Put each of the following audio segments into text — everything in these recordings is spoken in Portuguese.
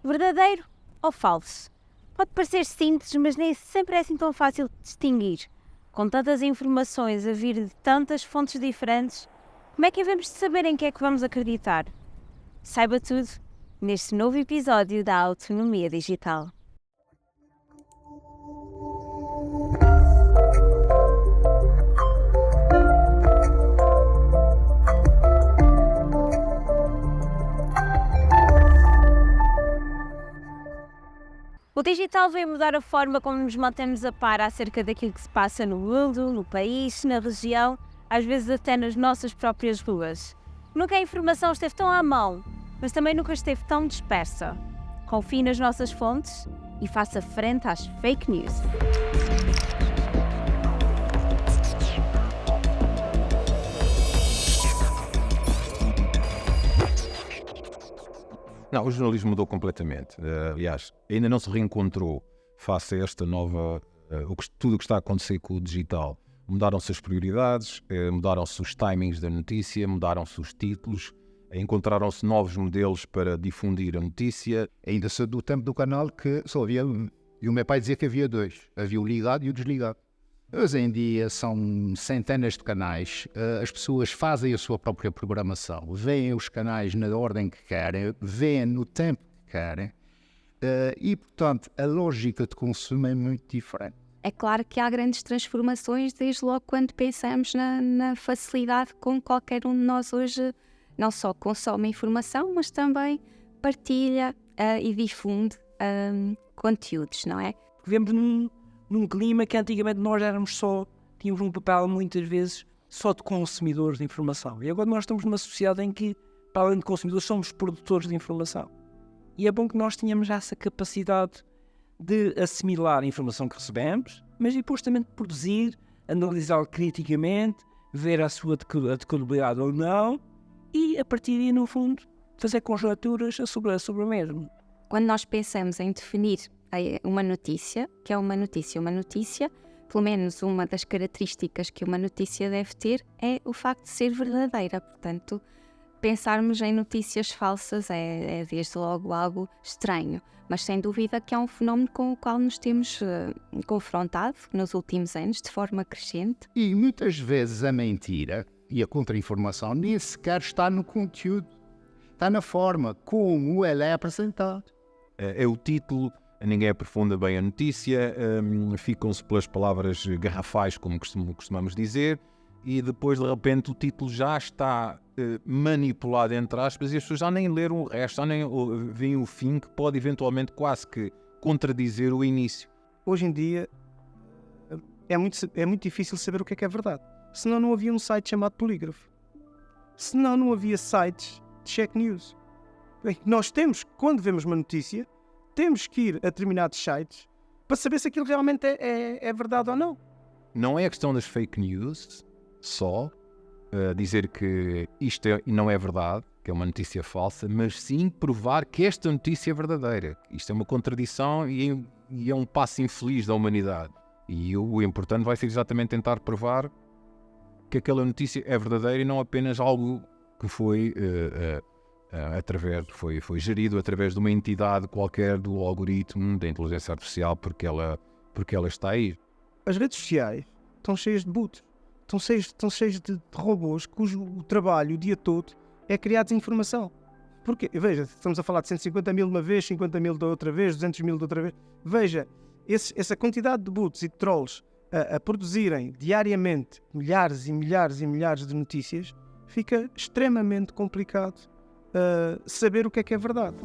Verdadeiro ou falso? Pode parecer simples, mas nem sempre é assim tão fácil de distinguir. Com tantas informações a vir de tantas fontes diferentes, como é que devemos de saber em que é que vamos acreditar? Saiba tudo neste novo episódio da Autonomia Digital. O digital veio mudar a forma como nos mantemos a par acerca daquilo que se passa no mundo, no país, na região, às vezes até nas nossas próprias ruas. Nunca a informação esteve tão à mão, mas também nunca esteve tão dispersa. Confie nas nossas fontes e faça frente às fake news. Não, o jornalismo mudou completamente. Aliás, ainda não se reencontrou face a esta nova... tudo o que está a acontecer com o digital. Mudaram-se as prioridades, mudaram-se os timings da notícia, mudaram-se os títulos, encontraram-se novos modelos para difundir a notícia. Ainda sou do tempo do canal que só havia um. E o meu pai dizia que havia dois. Havia o ligado e o desligado. Hoje em dia são centenas de canais, as pessoas fazem a sua própria programação, veem os canais na ordem que querem, veem no tempo que querem e, portanto, a lógica de consumo é muito diferente. É claro que há grandes transformações desde logo quando pensamos na facilidade com qualquer um de nós hoje não só consome informação, mas também partilha e difunde conteúdos, não é? Vivemos num clima que antigamente nós tínhamos um papel muitas vezes só de consumidores de informação. E agora nós estamos numa sociedade em que, para além de consumidores, somos produtores de informação. E é bom que nós tenhamos essa capacidade de assimilar a informação que recebemos, mas depois também de produzir, analisá-la criticamente, ver a sua adequabilidade ou não, e a partir daí, no fundo, fazer conjecturas sobre o mesmo. Quando nós pensamos em definir uma notícia, que é uma notícia, pelo menos uma das características que uma notícia deve ter é o facto de ser verdadeira. Portanto, pensarmos em notícias falsas é desde logo algo estranho, mas sem dúvida que é um fenómeno com o qual nos temos confrontado nos últimos anos de forma crescente. E muitas vezes a mentira e a contra-informação nem sequer está no conteúdo, está na forma como ela é apresentada. É o título, ninguém aprofunda bem a notícia, ficam-se pelas palavras garrafais, como costumamos dizer, e depois de repente o título já está manipulado entre aspas e as pessoas já nem leram o resto, já nem veem o fim, que pode eventualmente quase que contradizer o início. Hoje em dia é muito difícil saber o que é verdade. Senão não havia um site chamado Polígrafo. Senão não havia sites de fake news. Bem, nós temos, quando vemos uma notícia, temos que ir a determinados sites para saber se aquilo realmente é verdade ou não. Não é a questão das fake news só, dizer que isto não é verdade, que é uma notícia falsa, mas sim provar que esta notícia é verdadeira. Isto é uma contradição e é um passo infeliz da humanidade. E o importante vai ser exatamente tentar provar que aquela notícia é verdadeira e não apenas algo que foi gerido através de uma entidade qualquer do algoritmo da inteligência artificial porque ela está aí. As redes sociais estão cheias de bots, estão cheias de robôs cujo trabalho o dia todo é criar desinformação. Porque, veja, estamos a falar de 150 mil de uma vez, 50 mil da outra vez, 200 mil da outra vez. Veja, essa quantidade de bots e de trolls a produzirem diariamente milhares e milhares e milhares de notícias, fica extremamente complicado saber o que é verdade.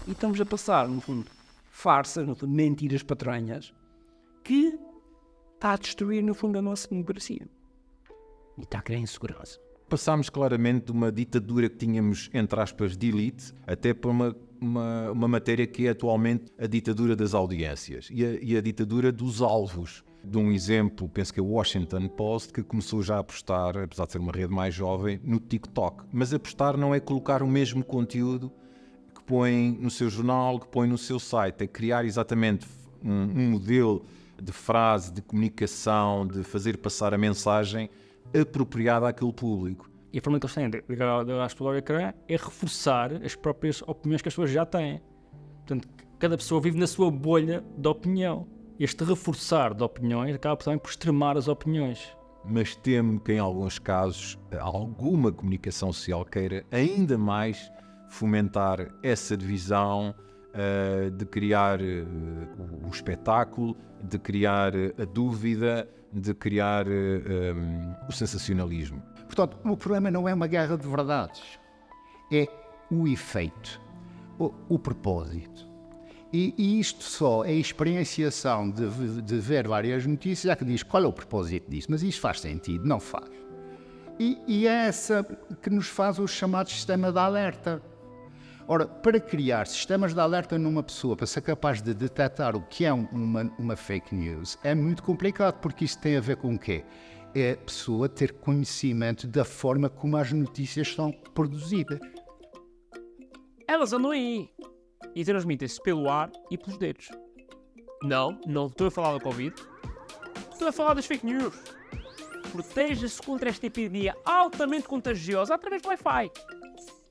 E estamos a passar, no fundo, farsas, no fundo, mentiras patranhas, que está a destruir, no fundo, a nossa democracia. E está a criar insegurança. Passámos claramente de uma ditadura que tínhamos, entre aspas, de elite, até para uma matéria que é atualmente a ditadura das audiências e a ditadura dos alvos. de um exemplo, penso que é o Washington Post, que começou já a apostar, apesar de ser uma rede mais jovem, no TikTok. Mas apostar não é colocar o mesmo conteúdo que põe no seu jornal, que põe no seu site. É criar exatamente um modelo de frase, de comunicação, de fazer passar a mensagem apropriada àquele público. E a forma que eles têm de ligar à explorar é reforçar as próprias opiniões que as pessoas já têm. Portanto, cada pessoa vive na sua bolha de opinião. Este reforçar de opiniões acaba também por extremar as opiniões. Mas temo que em alguns casos alguma comunicação social queira ainda mais fomentar essa divisão, de criar o espetáculo, de criar a dúvida, de criar o sensacionalismo. Portanto, o problema não é uma guerra de verdades, é o efeito, o propósito. E isto só é a experienciação de ver várias notícias, que diz qual é o propósito disso, mas isto faz sentido, não faz. E é essa que nos faz o chamado sistema de alerta. Ora, para criar sistemas de alerta numa pessoa, para ser capaz de detectar o que é uma fake news, é muito complicado, porque isso tem a ver com o quê? É a pessoa ter conhecimento da forma como as notícias são produzidas. Elas andam aí e transmitem-se pelo ar e pelos dedos. Não estou a falar da Covid. Estou a falar das fake news. Proteja-se contra esta epidemia altamente contagiosa através do Wi-Fi,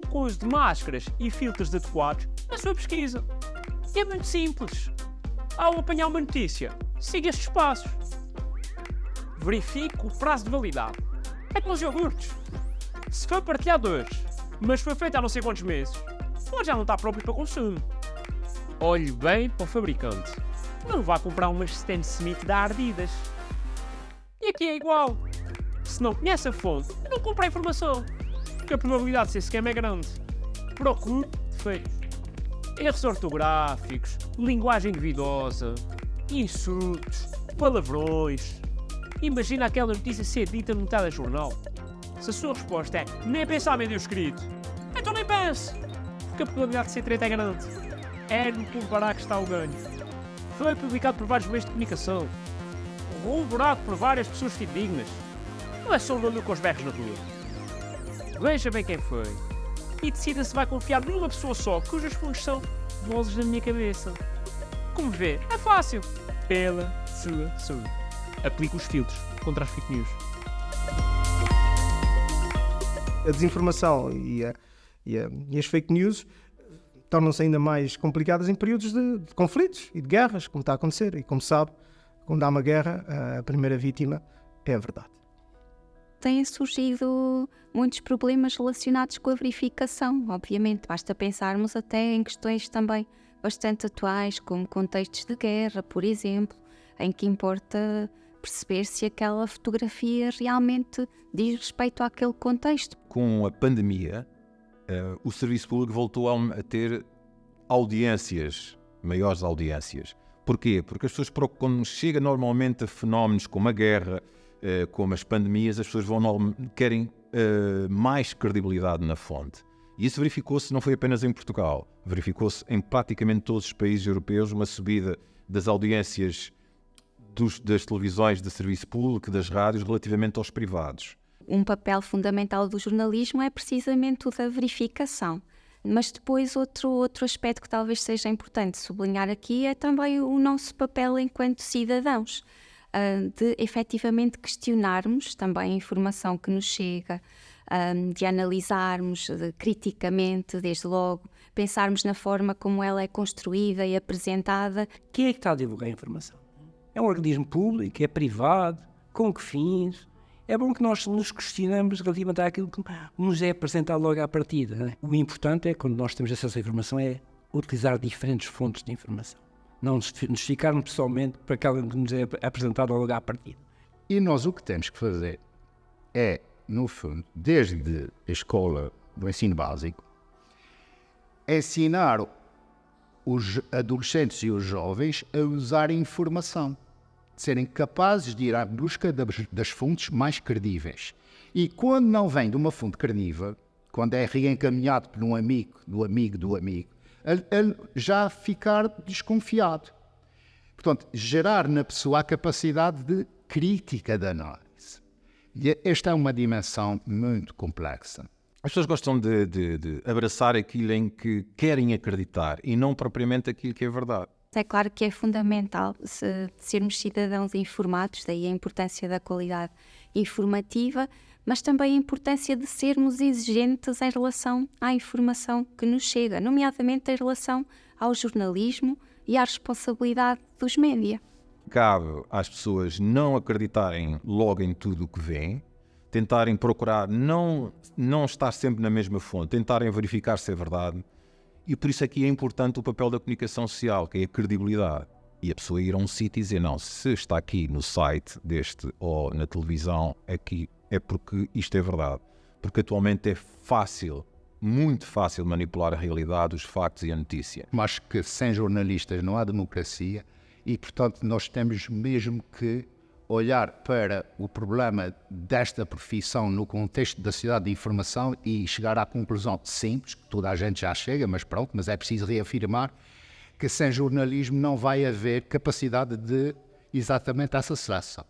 com o uso de máscaras e filtros adequados na sua pesquisa. É muito simples. Ao apanhar uma notícia, siga estes passos. Verifique o prazo de validade. É como os iogurtes. Se foi partilhado hoje, mas foi feito há não sei quantos meses, ou já não está próprio para consumo. Olhe bem para o fabricante. Não vá comprar umas Stan Smith da Adidas. E aqui é igual. Se não conhece a fonte, não compre a informação, porque a probabilidade de ser scam é grande. Procure defeitos. Erros ortográficos, linguagem duvidosa, insultos, palavrões. Imagina aquela notícia ser dita no metade do jornal. Se a sua resposta é nem pensar meio escrito, então nem pense, porque a probabilidade de ser treta é grande. É no comparar que está o ganho. Foi publicado por vários meios de comunicação, corroborado por várias pessoas fidedignas. Não é só um barulho com os berros na rua. Veja bem quem foi e decida se vai confiar numa pessoa só, cujas fontes são vozes da minha cabeça. Como vê, é fácil. Pela sua saúde. Aplique os filtros contra as fake news. A desinformação e as fake news tornam-se ainda mais complicadas em períodos de conflitos e de guerras, como está a acontecer. E como sabe, quando há uma guerra, a primeira vítima é a verdade. Têm surgido muitos problemas relacionados com a verificação, obviamente. Basta pensarmos até em questões também bastante atuais, como contextos de guerra, por exemplo, em que importa perceber se aquela fotografia realmente diz respeito àquele contexto. Com a pandemia, o serviço público voltou a ter audiências, maiores audiências. Porquê? Porque as pessoas, quando chega normalmente a fenómenos como a guerra, como as pandemias, as pessoas querem mais credibilidade na fonte. E isso verificou-se, não foi apenas em Portugal, verificou-se em praticamente todos os países europeus, uma subida das audiências das televisões de serviço público, das rádios, relativamente aos privados. Um papel fundamental do jornalismo é precisamente o da verificação. Mas depois outro aspecto que talvez seja importante sublinhar aqui é também o nosso papel enquanto cidadãos, de efetivamente questionarmos também a informação que nos chega, de analisarmos criticamente, desde logo, pensarmos na forma como ela é construída e apresentada. Quem é que está a divulgar a informação? É um organismo público? É privado? Com que fins? É bom que nós nos questionamos relativamente àquilo que nos é apresentado logo à partida. Não é? O importante é, quando nós temos acesso à informação, é utilizar diferentes fontes de informação. Não nos ficarmos pessoalmente para aquela que nos é apresentada logo à partida. E nós o que temos que fazer é, no fundo, desde a escola do ensino básico, ensinar os adolescentes e os jovens a usar a informação, de serem capazes de ir à busca das fontes mais credíveis. E quando não vem de uma fonte credível, quando é reencaminhado por um amigo, do amigo, ele já ficar desconfiado. portanto, gerar na pessoa a capacidade de crítica da análise. E esta é uma dimensão muito complexa. As pessoas gostam de abraçar aquilo em que querem acreditar e não propriamente aquilo que é verdade. É claro que é fundamental sermos cidadãos informados, daí a importância da qualidade informativa, mas também a importância de sermos exigentes em relação à informação que nos chega, nomeadamente em relação ao jornalismo e à responsabilidade dos média. Cabe às pessoas não acreditarem logo em tudo o que vêem, tentarem procurar não estar sempre na mesma fonte, tentarem verificar se é verdade. E por isso aqui é importante o papel da comunicação social, que é a credibilidade. E a pessoa ir a um sítio e dizer, não, se está aqui no site deste ou na televisão, aqui é porque isto é verdade. Porque atualmente é fácil, muito fácil manipular a realidade, os factos e a notícia. Mas que sem jornalistas não há democracia e, portanto, nós temos mesmo que olhar para o problema desta profissão no contexto da sociedade de informação e chegar à conclusão simples, que toda a gente já chega, mas é preciso reafirmar que sem jornalismo não vai haver capacidade de exatamente essa seleção.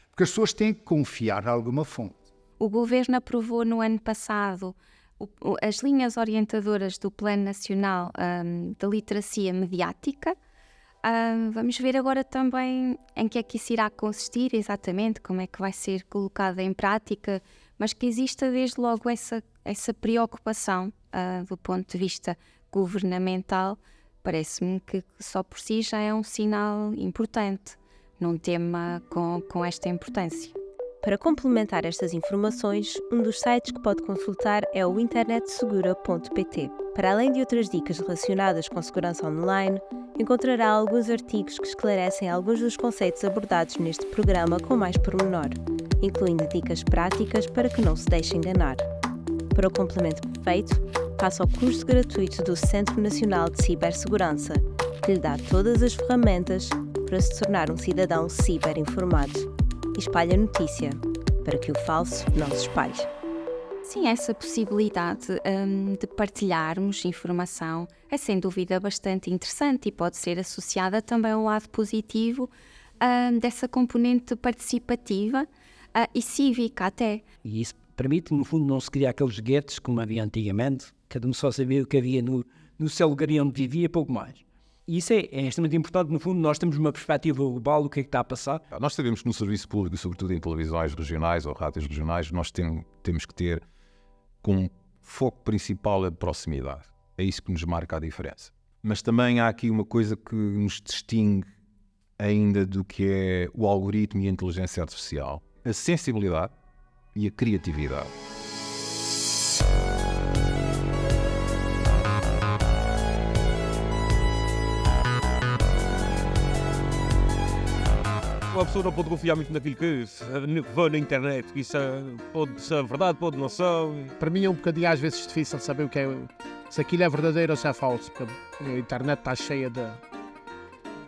Porque as pessoas têm que confiar em alguma fonte. O Governo aprovou no ano passado as linhas orientadoras do Plano Nacional da Literacia Mediática. Vamos ver agora também em que é que isso irá consistir exatamente, como é que vai ser colocada em prática, mas que exista desde logo essa preocupação do ponto de vista governamental, parece-me que só por si já é um sinal importante num tema com esta importância. Para complementar estas informações, um dos sites que pode consultar é o internetsegura.pt. Para além de outras dicas relacionadas com segurança online, encontrará alguns artigos que esclarecem alguns dos conceitos abordados neste programa com mais pormenor, incluindo dicas práticas para que não se deixe enganar. Para o complemento perfeito, faça o curso gratuito do Centro Nacional de Cibersegurança, que lhe dá todas as ferramentas para se tornar um cidadão ciberinformado. E espalhe a notícia, para que o falso não se espalhe. Sim, essa possibilidade de partilharmos informação é sem dúvida bastante interessante e pode ser associada também ao lado positivo dessa componente participativa e cívica até. E isso permite, no fundo, não se criar aqueles guetos como havia antigamente, cada um só sabia o que havia no seu lugar onde vivia, pouco mais. E isso é extremamente importante, no fundo, nós temos uma perspectiva global do que é que está a passar. Nós sabemos que no serviço público, sobretudo em televisões regionais ou rádios regionais, nós temos que ter como foco principal a proximidade. É isso que nos marca a diferença. Mas também há aqui uma coisa que nos distingue ainda do que é o algoritmo e a inteligência artificial. A sensibilidade e a criatividade. Uma pessoa não pode confiar muito naquilo que vê na internet, que isso pode ser verdade, pode não ser. Para mim é um bocadinho às vezes difícil saber se aquilo é verdadeiro ou se é falso, porque a internet está cheia de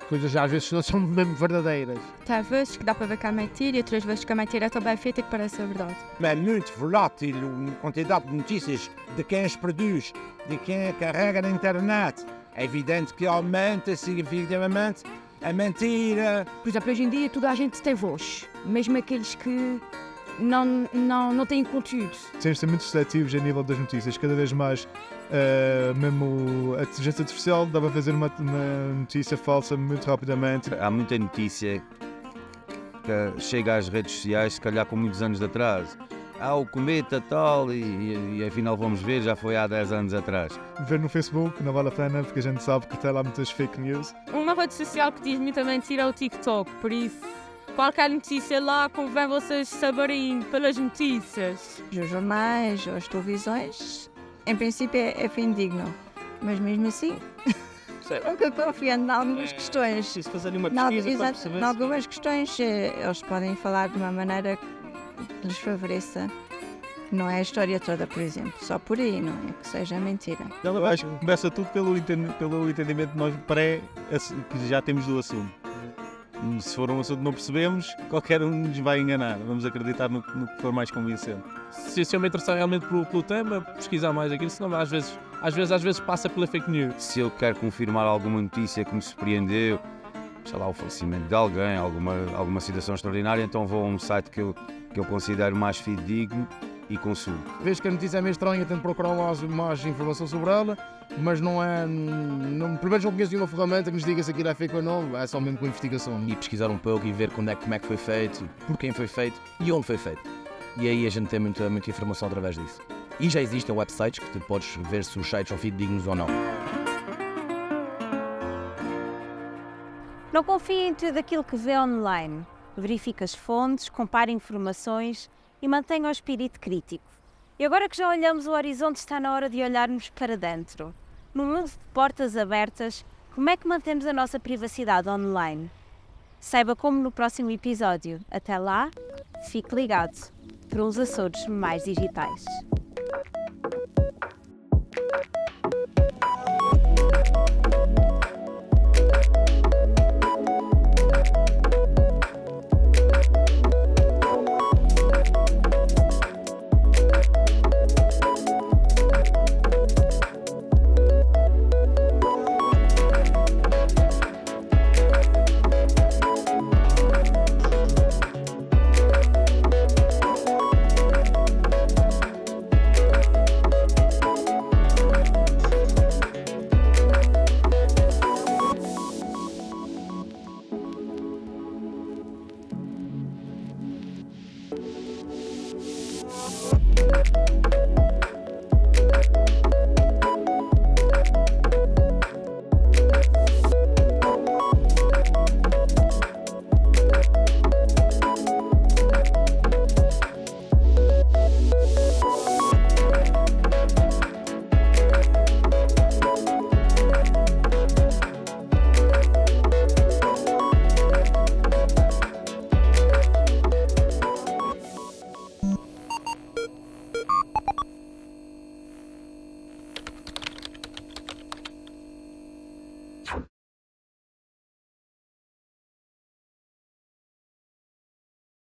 coisas às vezes não são mesmo verdadeiras. Há vezes que dá para ver que é mentira e outras vezes que a mentira é tão bem feita que parece ser verdade. É muito volátil a quantidade de notícias de quem as produz, de quem a carrega na internet. É evidente que aumenta significativamente a mentira. Por exemplo, hoje em dia toda a gente tem voz, mesmo aqueles que não têm conteúdo. Temos de ser muito seletivos a nível das notícias, cada vez mais mesmo a inteligência artificial dá para fazer uma notícia falsa muito rapidamente. Há muita notícia que chega às redes sociais, se calhar com muitos anos de atraso. Há o cometa tal e afinal vamos ver, já foi há 10 anos atrás. Ver no Facebook não vale a pena porque a gente sabe que tem lá muitas fake news. Uma rede social que diz muita mentira é o TikTok, por isso qualquer notícia lá convém vocês saberem pelas notícias. Os jornais, as televisões, em princípio é fidedigno, mas mesmo assim nunca confiando em algumas questões. Preciso fazer uma pesquisa para perceber. Em algumas questões eles podem falar de uma maneira que lhes favoreça. Não é a história toda, por exemplo, só por aí, não é que seja mentira. Eu acho que começa tudo pelo entendimento que nós que já temos do assunto. Se for um assunto que não percebemos, qualquer um nos vai enganar. Vamos acreditar no que for mais convincente. Se eu me interessar realmente pelo tema, pesquisar mais aquilo, senão às vezes passa pela fake news. Se eu quero confirmar alguma notícia que me surpreendeu, sei lá, o falecimento de alguém, alguma situação extraordinária, então vou a um site que eu considero mais fidedigno e consulto. Vejo que a notícia é meio estranha, tento procurar mais informação sobre ela, mas não é. Pelo menos não conheço nenhuma ferramenta que nos diga se aquilo é fake ou não, é só mesmo com investigação. E pesquisar um pouco e ver como é que foi feito, por quem foi feito e onde foi feito. E aí a gente tem muita informação através disso. E já existem websites que tu podes ver se os sites são fidedignos ou não. Não confie em tudo aquilo que vê online. Verifique as fontes, compare informações e mantenha o espírito crítico. E agora que já olhamos o horizonte, está na hora de olharmos para dentro. No mundo de portas abertas, como é que mantemos a nossa privacidade online? Saiba como no próximo episódio. Até lá, fique ligado para uns Açores mais digitais.